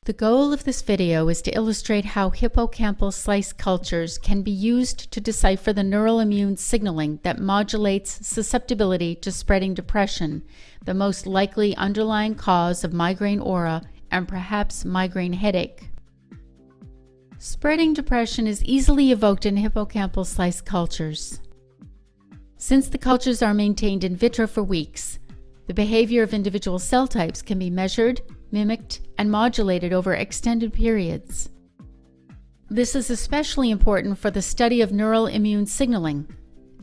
The goal of this video is to illustrate how hippocampal slice cultures can be used to decipher the neural immune signaling that modulates susceptibility to spreading depression, the most likely underlying cause of migraine aura and perhaps migraine headache. Spreading depression is easily evoked in hippocampal slice cultures. Since the cultures are maintained in vitro for weeks, the behavior of individual cell types can be measured, mimicked, and modulated over extended periods. This is especially important for the study of neural immune signaling.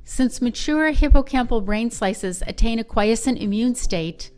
Since mature hippocampal brain slices attain a quiescent immune state,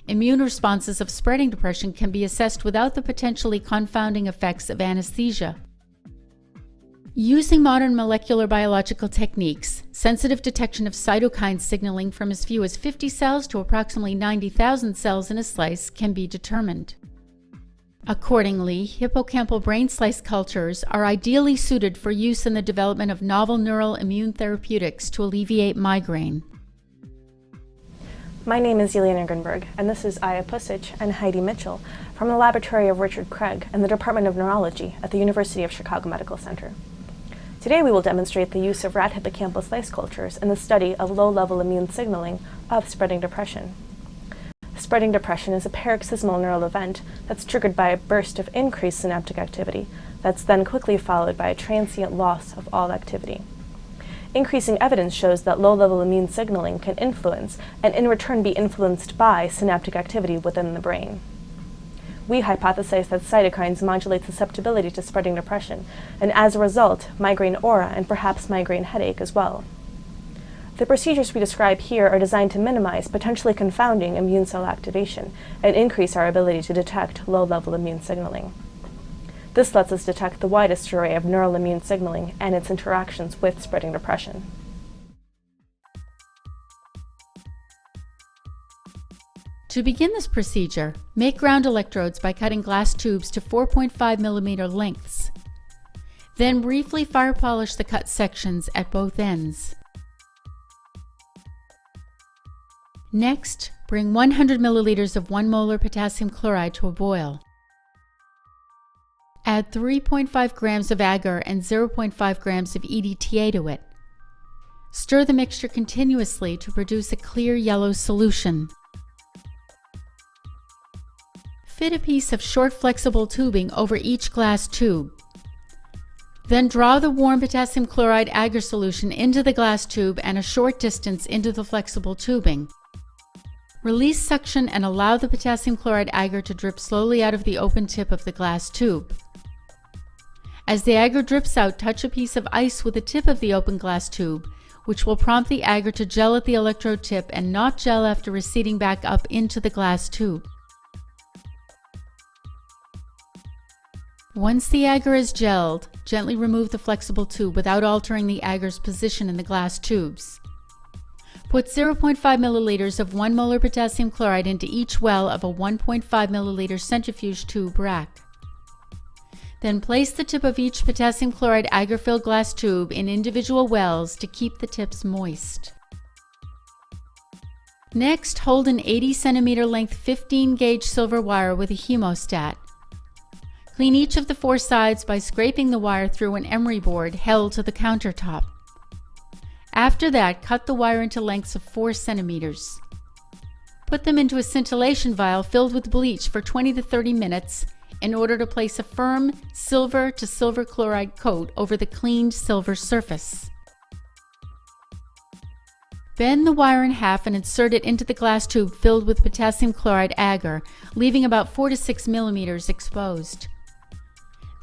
immune responses of spreading depression can be assessed without the potentially confounding effects of anesthesia. Using modern molecular biological techniques, sensitive detection of cytokine signaling from as few as 50 cells to approximately 90,000 cells in a slice can be determined. Accordingly, hippocampal brain slice cultures are ideally suited for use in the development of novel neural immune therapeutics to alleviate migraine. My name is Yelena Grinberg, and this is Aya Pusic and Heidi Mitchell from the laboratory of Richard Craig and the Department of Neurology at the University of Chicago Medical Center. Today we will demonstrate the use of rat hippocampal slice cultures in the study of low-level immune signaling of spreading depression. Spreading depression is a paroxysmal neural event that's triggered by a burst of increased synaptic activity that's then quickly followed by a transient loss of all activity. Increasing evidence shows that low-level immune signaling can influence and in return be influenced by synaptic activity within the brain. We hypothesize that cytokines modulate susceptibility to spreading depression, and as a result, migraine aura and perhaps migraine headache as well. The procedures we describe here are designed to minimize potentially confounding immune cell activation and increase our ability to detect low-level immune signaling. This lets us detect the widest array of neural immune signaling and its interactions with spreading depression. To begin this procedure, make ground electrodes by cutting glass tubes to 4.5 mm lengths. Then briefly fire polish the cut sections at both ends. Next, bring 100 milliliters of 1 molar potassium chloride to a boil. Add 3.5 grams of agar and 0.5 grams of EDTA to it. Stir the mixture continuously to produce a clear yellow solution. Fit a piece of short flexible tubing over each glass tube. Then draw the warm potassium chloride agar solution into the glass tube and a short distance into the flexible tubing. Release suction and allow the potassium chloride agar to drip slowly out of the open tip of the glass tube. As the agar drips out, touch a piece of ice with the tip of the open glass tube, which will prompt the agar to gel at the electrode tip and not gel after receding back up into the glass tube. Once the agar is gelled, gently remove the flexible tube without altering the agar's position in the glass tubes. Put 0.5 milliliters of 1 molar potassium chloride into each well of a 1.5 milliliter centrifuge tube rack. Then place the tip of each potassium chloride agar-filled glass tube in individual wells to keep the tips moist. Next, hold an 80 centimeter length 15 gauge silver wire with a hemostat. Clean each of the 4 sides by scraping the wire through an emery board held to the countertop. After that, cut the wire into lengths of 4 centimeters. Put them into a scintillation vial filled with bleach for 20 to 30 minutes in order to place a firm silver to silver chloride coat over the cleaned silver surface. Bend the wire in half and insert it into the glass tube filled with potassium chloride agar, leaving about 4 to 6 millimeters exposed.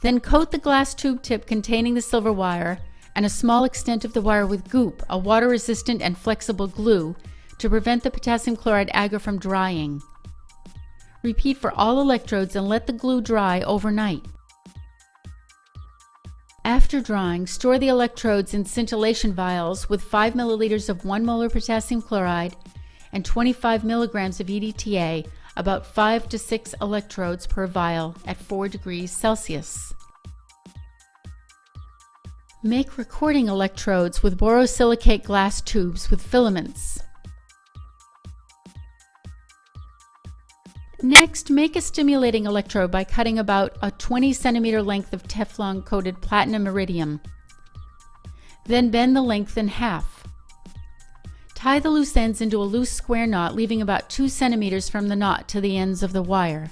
Then coat the glass tube tip containing the silver wire and a small extent of the wire with goop, a water-resistant and flexible glue, to prevent the potassium chloride agar from drying. Repeat for all electrodes and let the glue dry overnight. After drying, store the electrodes in scintillation vials with 5 milliliters of 1 molar potassium chloride and 25 milligrams of EDTA, about 5 to 6 electrodes per vial at 4 degrees Celsius. Make recording electrodes with borosilicate glass tubes with filaments. Next, make a stimulating electrode by cutting about a 20 centimeter length of Teflon-coated platinum iridium. Then bend the length in half. Tie the loose ends into a loose square knot, leaving about 2 centimeters from the knot to the ends of the wire.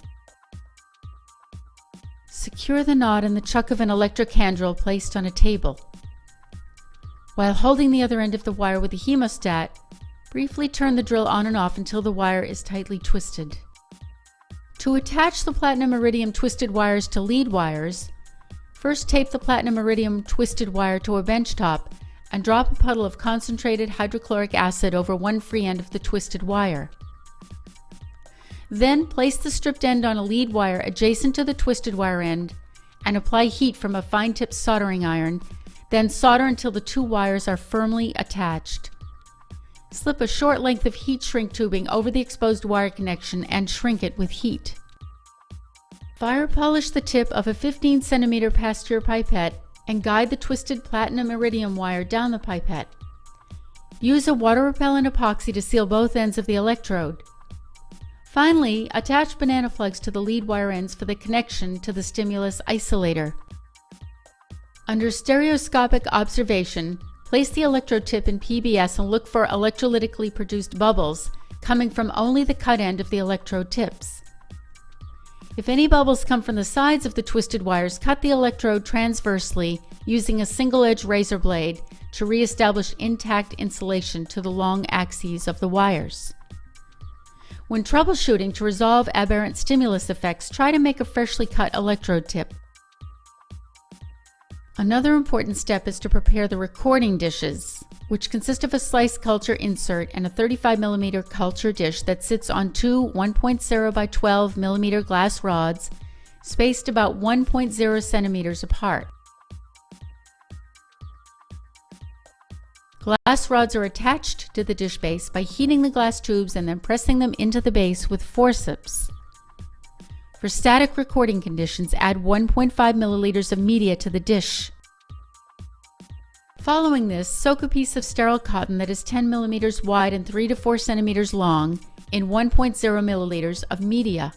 Secure the knot in the chuck of an electric hand drill placed on a table. While holding the other end of the wire with the hemostat, briefly turn the drill on and off until the wire is tightly twisted. To attach the platinum iridium twisted wires to lead wires, first tape the platinum iridium twisted wire to a bench top and drop a puddle of concentrated hydrochloric acid over one free end of the twisted wire. Then place the stripped end on a lead wire adjacent to the twisted wire end and apply heat from a fine-tipped soldering iron, then solder until the two wires are firmly attached. Slip a short length of heat shrink tubing over the exposed wire connection and shrink it with heat. Fire polish the tip of a 15 centimeter Pasteur pipette and guide the twisted platinum iridium wire down the pipette. Use a water-repellent epoxy to seal both ends of the electrode. Finally, attach banana plugs to the lead wire ends for the connection to the stimulus isolator. Under stereoscopic observation, place the electrode tip in PBS and look for electrolytically produced bubbles coming from only the cut end of the electrode tips. If any bubbles come from the sides of the twisted wires, cut the electrode transversely using a single-edge razor blade to re-establish intact insulation to the long axes of the wires. When troubleshooting to resolve aberrant stimulus effects, try to make a freshly cut electrode tip. Another important step is to prepare the recording dishes, which consist of a slice culture insert and a 35 mm culture dish that sits on two 1.0 by 12 mm glass rods, spaced about 1.0 centimeters apart. Glass rods are attached to the dish base by heating the glass tubes and then pressing them into the base with forceps. For static recording conditions, add 1.5 milliliters of media to the dish. Following this, soak a piece of sterile cotton that is 10 millimeters wide and 3 to 4 centimeters long in 1.0 milliliters of media.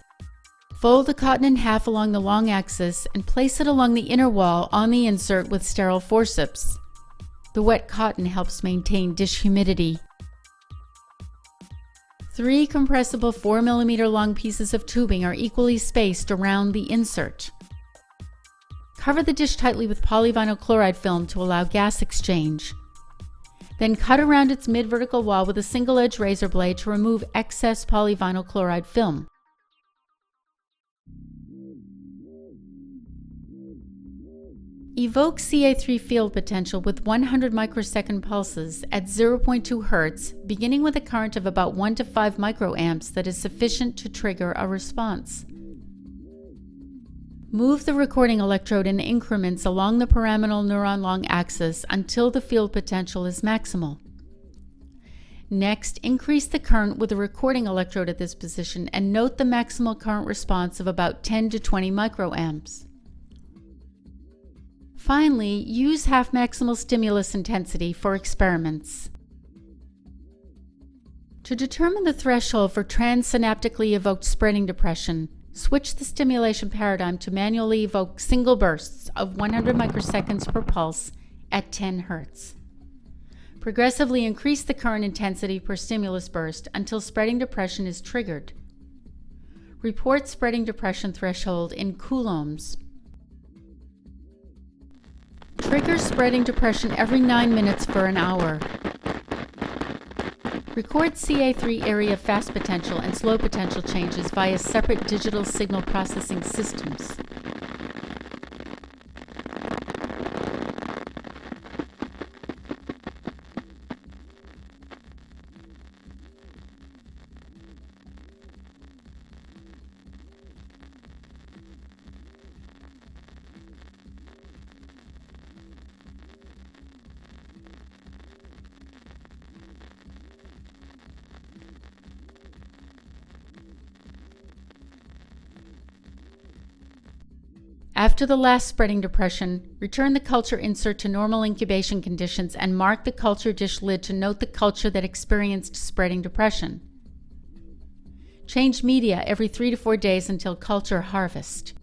Fold the cotton in half along the long axis and place it along the inner wall on the insert with sterile forceps. The wet cotton helps maintain dish humidity. 3 compressible 4 mm long pieces of tubing are equally spaced around the insert. Cover the dish tightly with polyvinyl chloride film to allow gas exchange. Then cut around its mid-vertical wall with a single-edge razor blade to remove excess polyvinyl chloride film. Evoke Ca3 field potential with 100 microsecond pulses at 0.2 Hz, beginning with a current of about 1 to 5 microamps that is sufficient to trigger a response. Move the recording electrode in increments along the pyramidal neuron long axis until the field potential is maximal. Next, increase the current with the recording electrode at this position and note the maximal current response of about 10 to 20 microamps. Finally, use half-maximal stimulus intensity for experiments. To determine the threshold for transsynaptically evoked spreading depression, switch the stimulation paradigm to manually evoke single bursts of 100 microseconds per pulse at 10 Hz. Progressively increase the current intensity per stimulus burst until spreading depression is triggered. Report spreading depression threshold in coulombs. Trigger spreading depression every 9 minutes for an hour. Record Ca3 area fast potential and slow potential changes via separate digital signal processing systems. After the last spreading depression, return the culture insert to normal incubation conditions and mark the culture dish lid to note the culture that experienced spreading depression. Change media every 3 to 4 days until culture harvest.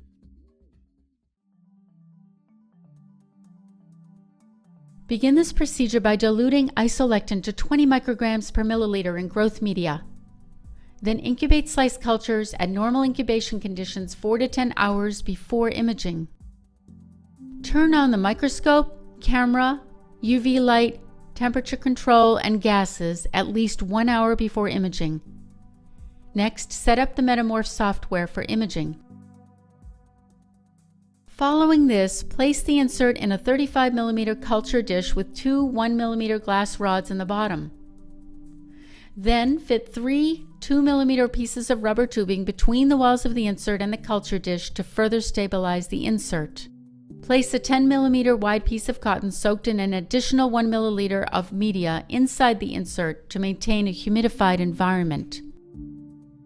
Begin this procedure by diluting isolectin to 20 micrograms per milliliter in growth media. Then incubate slice cultures at normal incubation conditions 4 to 10 hours before imaging. Turn on the microscope, camera, UV light, temperature control, and gases at least 1 hour before imaging. Next, set up the Metamorph software for imaging. Following this, place the insert in a 35 mm culture dish with 2 1 mm glass rods in the bottom. Then fit 3 2 mm pieces of rubber tubing between the walls of the insert and the culture dish to further stabilize the insert. Place a 10 mm wide piece of cotton soaked in an additional 1 milliliter of media inside the insert to maintain a humidified environment.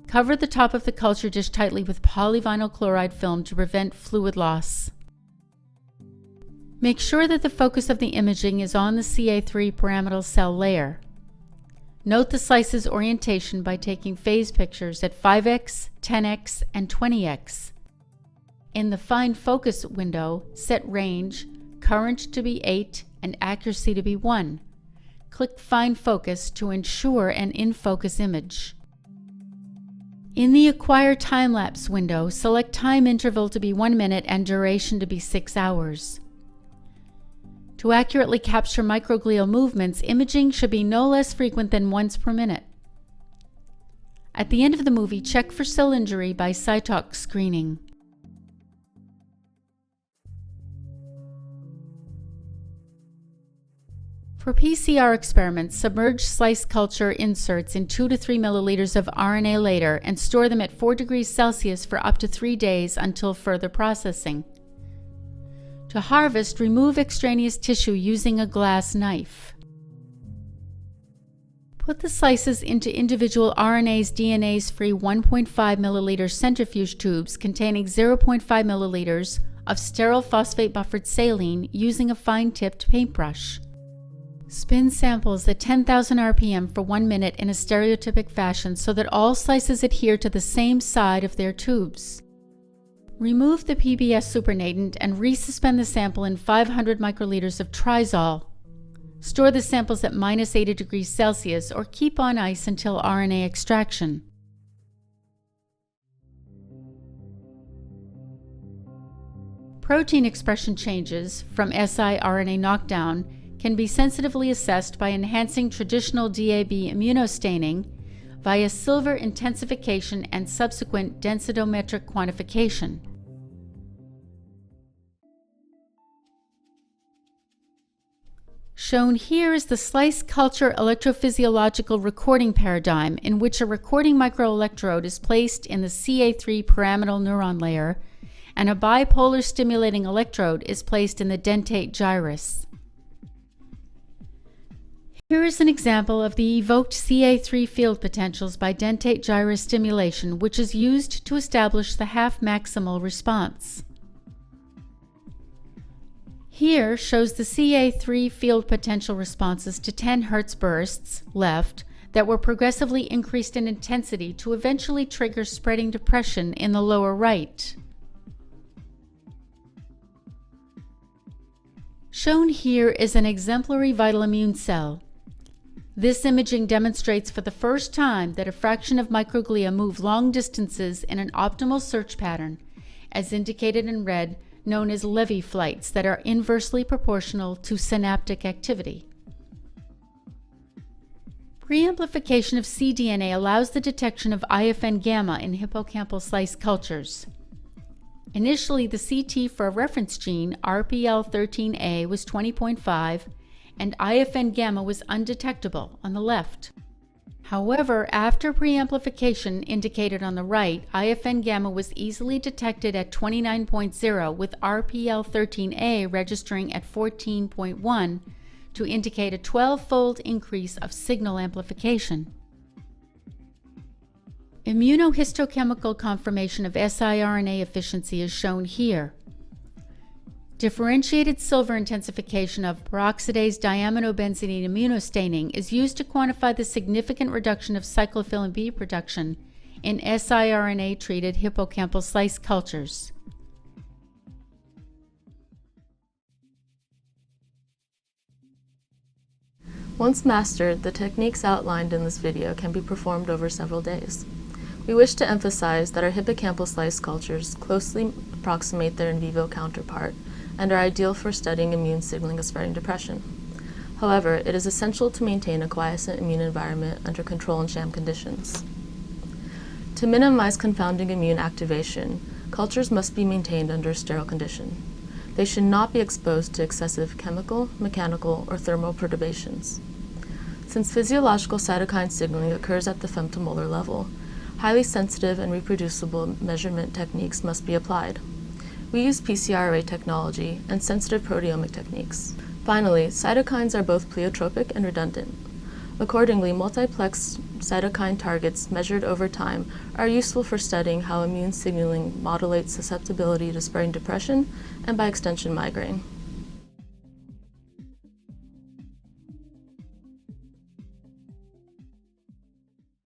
Cover the top of the culture dish tightly with polyvinyl chloride film to prevent fluid loss. Make sure that the focus of the imaging is on the CA3 pyramidal cell layer. Note the slice's orientation by taking phase pictures at 5x, 10x, and 20x. In the Find Focus window, set range, current to be 8, and accuracy to be 1. Click Find Focus to ensure an in-focus image. In the Acquire Time-Lapse window, select time interval to be 1 minute and duration to be 6 hours. To accurately capture microglial movements, imaging should be no less frequent than once per minute. At the end of the movie, check for cell injury by cytokine screening. For PCR experiments, submerge slice culture inserts in 2 to 3 milliliters of RNA later and store them at 4 degrees Celsius for up to 3 days until further processing. To harvest, remove extraneous tissue using a glass knife. Put the slices into individual RNase-DNase-free 1.5 milliliter centrifuge tubes containing 0.5 milliliters of sterile phosphate-buffered saline using a fine-tipped paintbrush. Spin samples at 10,000 RPM for 1 minute in a stereotypic fashion so that all slices adhere to the same side of their tubes. Remove the PBS supernatant and resuspend the sample in 500 microliters of Trizol. Store the samples at -80 degrees Celsius or keep on ice until RNA extraction. Protein expression changes from siRNA knockdown can be sensitively assessed by enhancing traditional DAB immunostaining via silver intensification and subsequent densitometric quantification. Shown here is the slice culture electrophysiological recording paradigm in which a recording microelectrode is placed in the CA3 pyramidal neuron layer and a bipolar stimulating electrode is placed in the dentate gyrus. Here is an example of the evoked CA3 field potentials by dentate gyrus stimulation, which is used to establish the half-maximal response. Here shows the CA3 field potential responses to 10 Hz bursts, left, that were progressively increased in intensity to eventually trigger spreading depression in the lower right. Shown here is an exemplary vital immune cell. This imaging demonstrates for the first time that a fraction of microglia move long distances in an optimal search pattern, as indicated in red, known as Levy flights that are inversely proportional to synaptic activity. Preamplification of cDNA allows the detection of IFN gamma in hippocampal slice cultures. Initially, the CT for a reference gene, RPL13A, was 20.5, and IFN gamma was undetectable on the left. However, after preamplification indicated on the right, IFN gamma was easily detected at 29.0, with RPL13A registering at 14.1 to indicate a 12-fold increase of signal amplification. Immunohistochemical confirmation of siRNA efficiency is shown here. Differentiated silver intensification of peroxidase diaminobenzene immunostaining is used to quantify the significant reduction of cyclophilin B production in siRNA-treated hippocampal slice cultures. Once mastered, the techniques outlined in this video can be performed over several days. We wish to emphasize that our hippocampal slice cultures closely approximate their in vivo counterpart and are ideal for studying immune signaling of spreading depression. However, it is essential to maintain a quiescent immune environment under control in sham conditions. To minimize confounding immune activation, cultures must be maintained under a sterile condition. They should not be exposed to excessive chemical, mechanical, or thermal perturbations. Since physiological cytokine signaling occurs at the femtomolar level, highly sensitive and reproducible measurement techniques must be applied. We use PCR array technology and sensitive proteomic techniques. Finally, cytokines are both pleiotropic and redundant. Accordingly, multiplex cytokine targets measured over time are useful for studying how immune signaling modulates susceptibility to spreading depression and, by extension, migraine.